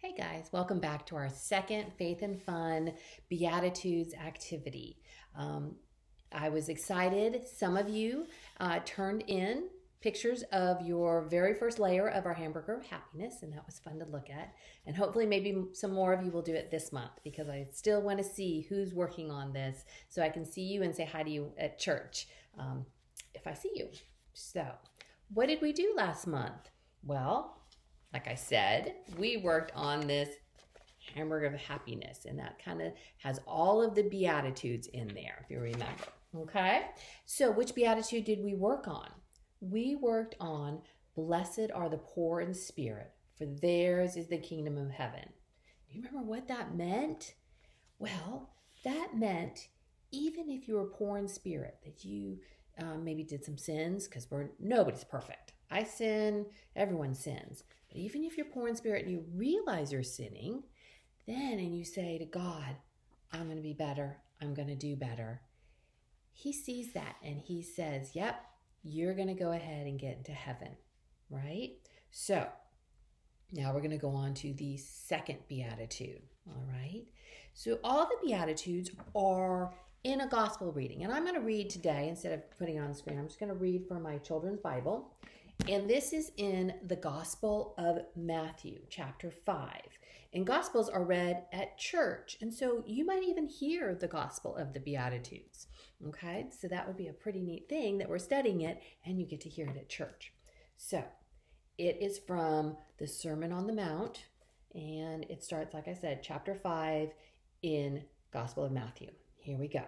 Hey guys, welcome back to our second Faith and Fun Beatitudes activity. I was excited. Some of you turned in pictures of your very first layer of our hamburger of happiness, and that was fun to look at. And hopefully maybe some more of you will do it this month because I still want to see who's working on this so I can see you and say hi to you at church if I see you. So, what did we do last month? Well, like I said, we worked on this hamburger of happiness, and that kind of has all of the Beatitudes in there, if you remember. Okay? So which Beatitude did we work on? We worked on, blessed are the poor in spirit, for theirs is the kingdom of heaven. Do you remember what that meant? Well, that meant even if you were poor in spirit, that you maybe did some sins, because nobody's perfect. I sin, everyone sins. But even if you're poor in spirit and you realize you're sinning, and you say to God, I'm going to be better, I'm going to do better. He sees that and he says, yep, you're going to go ahead and get into heaven, right? So now we're going to go on to the second Beatitude, all right? So all the Beatitudes are in a gospel reading. And I'm going to read today, instead of putting it on the screen, I'm just going to read from my children's Bible. And this is in the Gospel of Matthew, chapter 5. And Gospels are read at church. And so you might even hear the Gospel of the Beatitudes. Okay, so that would be a pretty neat thing that we're studying it and you get to hear it at church. So it is from the Sermon on the Mount. And it starts, like I said, chapter 5 in Gospel of Matthew. Here we go.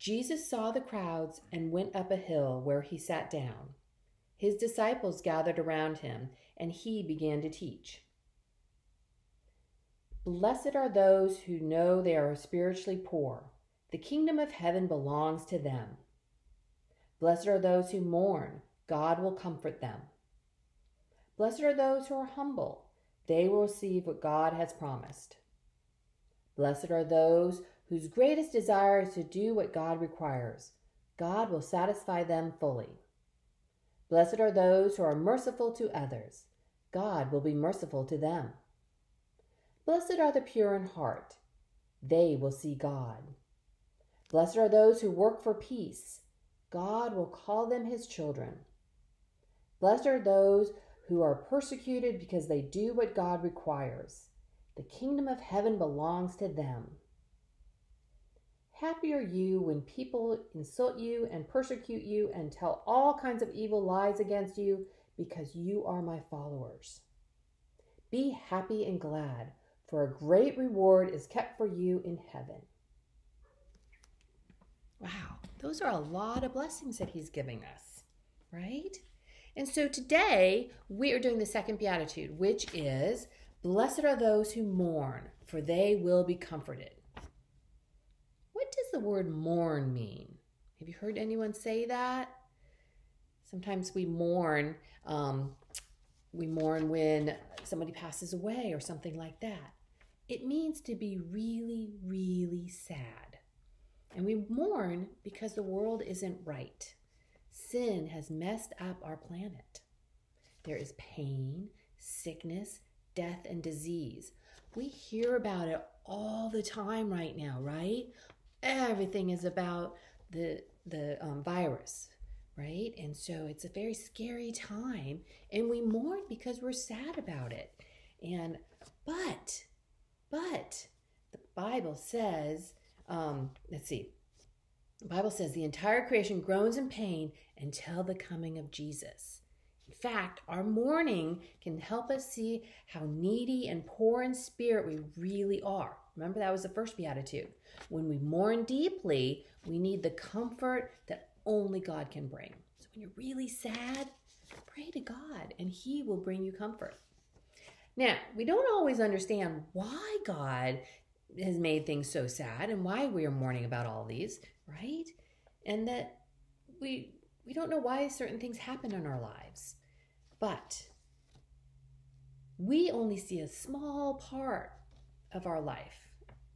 Jesus saw the crowds and went up a hill where he sat down. His disciples gathered around him, and he began to teach. Blessed are those who know they are spiritually poor. The kingdom of heaven belongs to them. Blessed are those who mourn. God will comfort them. Blessed are those who are humble. They will receive what God has promised. Blessed are those whose greatest desire is to do what God requires. God will satisfy them fully. Blessed are those who are merciful to others. God will be merciful to them. Blessed are the pure in heart. They will see God. Blessed are those who work for peace. God will call them his children. Blessed are those who are persecuted because they do what God requires. The kingdom of heaven belongs to them. Happy are you when people insult you and persecute you and tell all kinds of evil lies against you because you are my followers. Be happy and glad, for a great reward is kept for you in heaven. Wow, those are a lot of blessings that he's giving us, right? And so today we are doing the second Beatitude, which is, blessed are those who mourn, for they will be comforted. What does the word mourn mean? Have you heard anyone say that? Sometimes we mourn when somebody passes away or something like that. It means to be really, really sad. And we mourn because the world isn't right. Sin has messed up our planet. There is pain, sickness, death, and disease. We hear about it all the time right now, right? Everything is about the virus, right? And so it's a very scary time, and we mourn because we're sad about it. And but the Bible says, the Bible says the entire creation groans in pain until the coming of Jesus. In fact, our mourning can help us see how needy and poor in spirit we really are. Remember, that was the first Beatitude. When we mourn deeply, we need the comfort that only God can bring. So when you're really sad, pray to God and he will bring you comfort. Now, we don't always understand why God has made things so sad and why we are mourning about all these, right? And that we don't know why certain things happen in our lives. But we only see a small part of our life.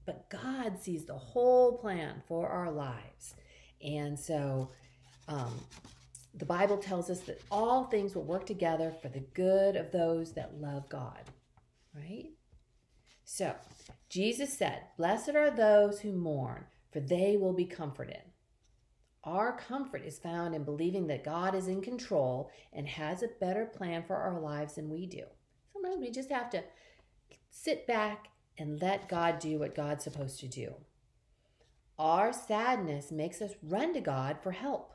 But God sees the whole plan for our lives. And so the Bible tells us that all things will work together for the good of those that love God. right? So Jesus said, "Blessed are those who mourn, for they will be comforted." Our comfort is found in believing that God is in control and has a better plan for our lives than we do. Sometimes we just have to sit back and let God do what God's supposed to do. Our sadness makes us run to God for help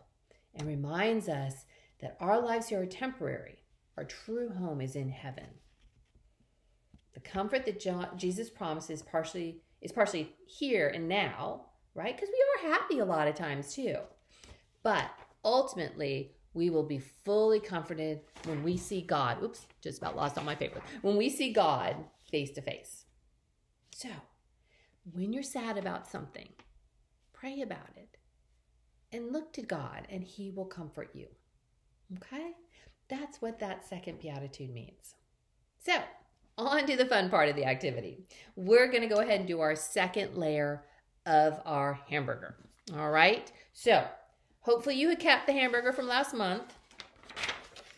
and reminds us that our lives here are temporary. Our true home is in heaven. The comfort that Jesus promises is partially here and now, right? Because we are happy a lot of times too. But ultimately, we will be fully comforted when we see God. Oops, just about lost all my paper. When we see God face to face. So, when you're sad about something, pray about it and look to God and He will comfort you. Okay? That's what that second beatitude means. So, on to the fun part of the activity. We're going to go ahead and do our second layer of our hamburger. All right? So, hopefully you had kept the hamburger from last month.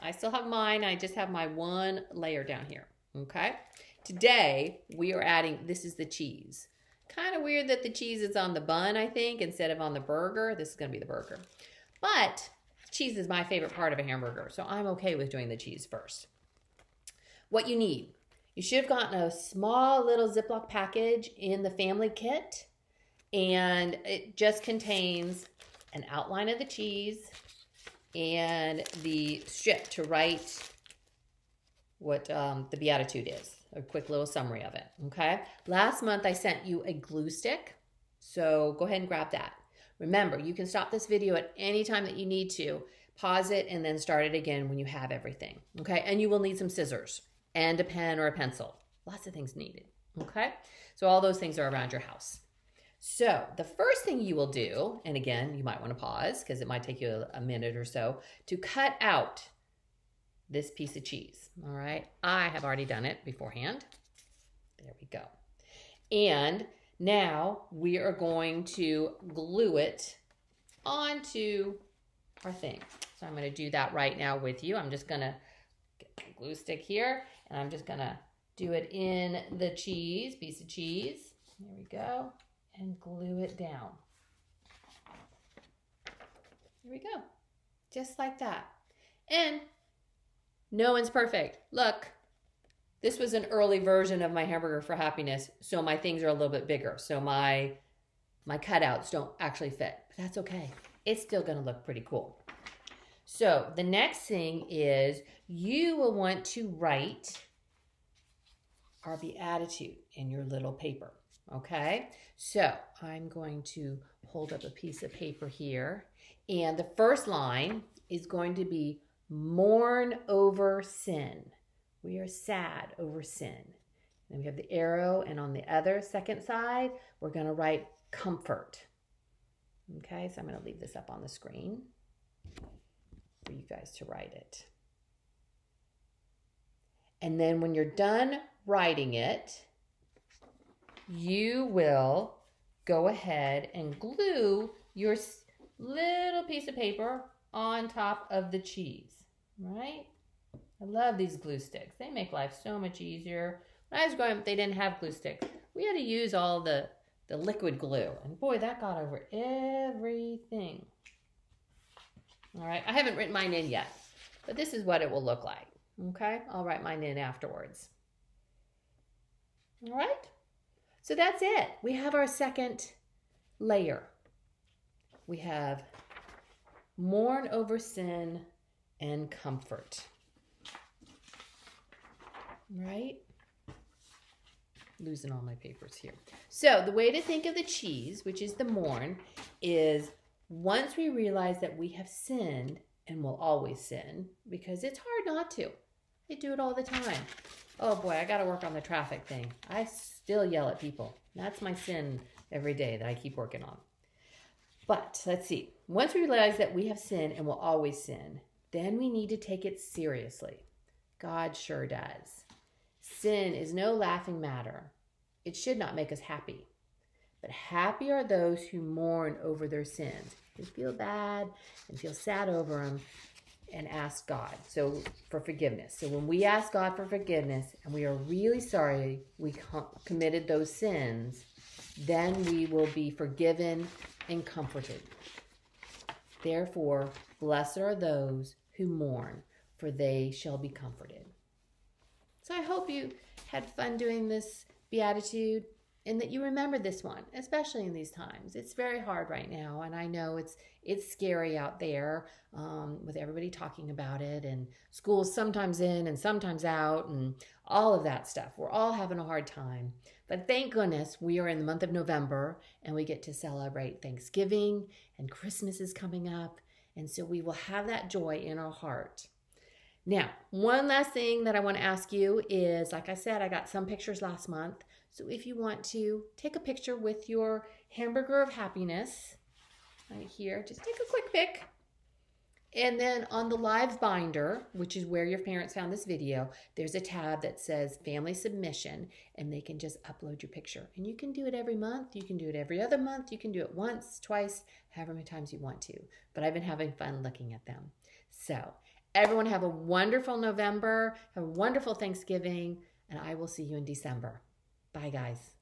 I still have mine. I just have my one layer down here. Okay? Today, we are adding, this is the cheese. Kind of weird that the cheese is on the bun, I think, instead of on the burger. This is going to be the burger. But cheese is my favorite part of a hamburger, so I'm okay with doing the cheese first. What you need. You should have gotten a small little Ziploc package in the family kit, and it just contains an outline of the cheese and the strip to write what the Beatitude is. A quick little summary of it, okay? Last month, I sent you a glue stick, so go ahead and grab that. Remember, you can stop this video at any time that you need to, pause it, and then start it again when you have everything, okay? And you will need some scissors and a pen or a pencil. Lots of things needed, okay? So all those things are around your house. So the first thing you will do, and again, you might want to pause because it might take you a minute or so, to cut out this piece of cheese, all right? I have already done it beforehand. There we go. And now we are going to glue it onto our thing. So I'm going to do that right now with you. I'm just going to get the glue stick here, and I'm just going to do it in the cheese, piece of cheese. There we go. And glue it down. Here we go. Just like that. And no one's perfect. Look, this was an early version of my hamburger for happiness, so my things are a little bit bigger. So my cutouts don't actually fit, but that's okay. It's still gonna look pretty cool. So the next thing is you will want to write our Beatitude in your little paper, okay? So I'm going to hold up a piece of paper here, and the first line is going to be mourn over sin. We are sad over sin. Then we have the arrow, and on the other second side, we're going to write comfort. Okay, so I'm going to leave this up on the screen for you guys to write it. And then when you're done writing it, you will go ahead and glue your little piece of paper on top of the cheese. Right? I love these glue sticks. They make life so much easier. When I was growing up, they didn't have glue sticks. We had to use all the liquid glue. And boy, that got over everything. All right, I haven't written mine in yet, but this is what it will look like. Okay, I'll write mine in afterwards. All right, so that's it. We have our second layer. We have mourn over sin and comfort, right? Losing all my papers here. So the way to think of the cheese, which is the mourn, is once we realize that we have sinned, and will always sin, because it's hard not to. I do it all the time. Oh boy, I got to work on the traffic thing. I still yell at people. That's my sin every day that I keep working on. But let's see. Once we realize that we have sinned and will always sin, then we need to take it seriously. God sure does. Sin is no laughing matter. It should not make us happy. But happy are those who mourn over their sins. They feel bad and feel sad over them. and ask God for forgiveness. So when we ask God for forgiveness and we are really sorry we committed those sins, then we will be forgiven and comforted. Therefore, blessed are those who mourn, for they shall be comforted. So I hope you had fun doing this Beatitude and that you remember this one, especially in these times. It's very hard right now, and I know it's scary out there with everybody talking about it, and school's sometimes in and sometimes out and all of that stuff. We're all having a hard time. But thank goodness we are in the month of November and we get to celebrate Thanksgiving, and Christmas is coming up, and so we will have that joy in our heart. Now, one last thing that I want to ask you is, like I said, I got some pictures last month. So if you want to take a picture with your hamburger of happiness, right here, just take a quick pic. And then on the live binder, which is where your parents found this video, there's a tab that says family submission, and they can just upload your picture. And you can do it every month. You can do it every other month. You can do it once, twice, however many times you want to. But I've been having fun looking at them. So everyone have a wonderful November, have a wonderful Thanksgiving, and I will see you in December. Bye, guys.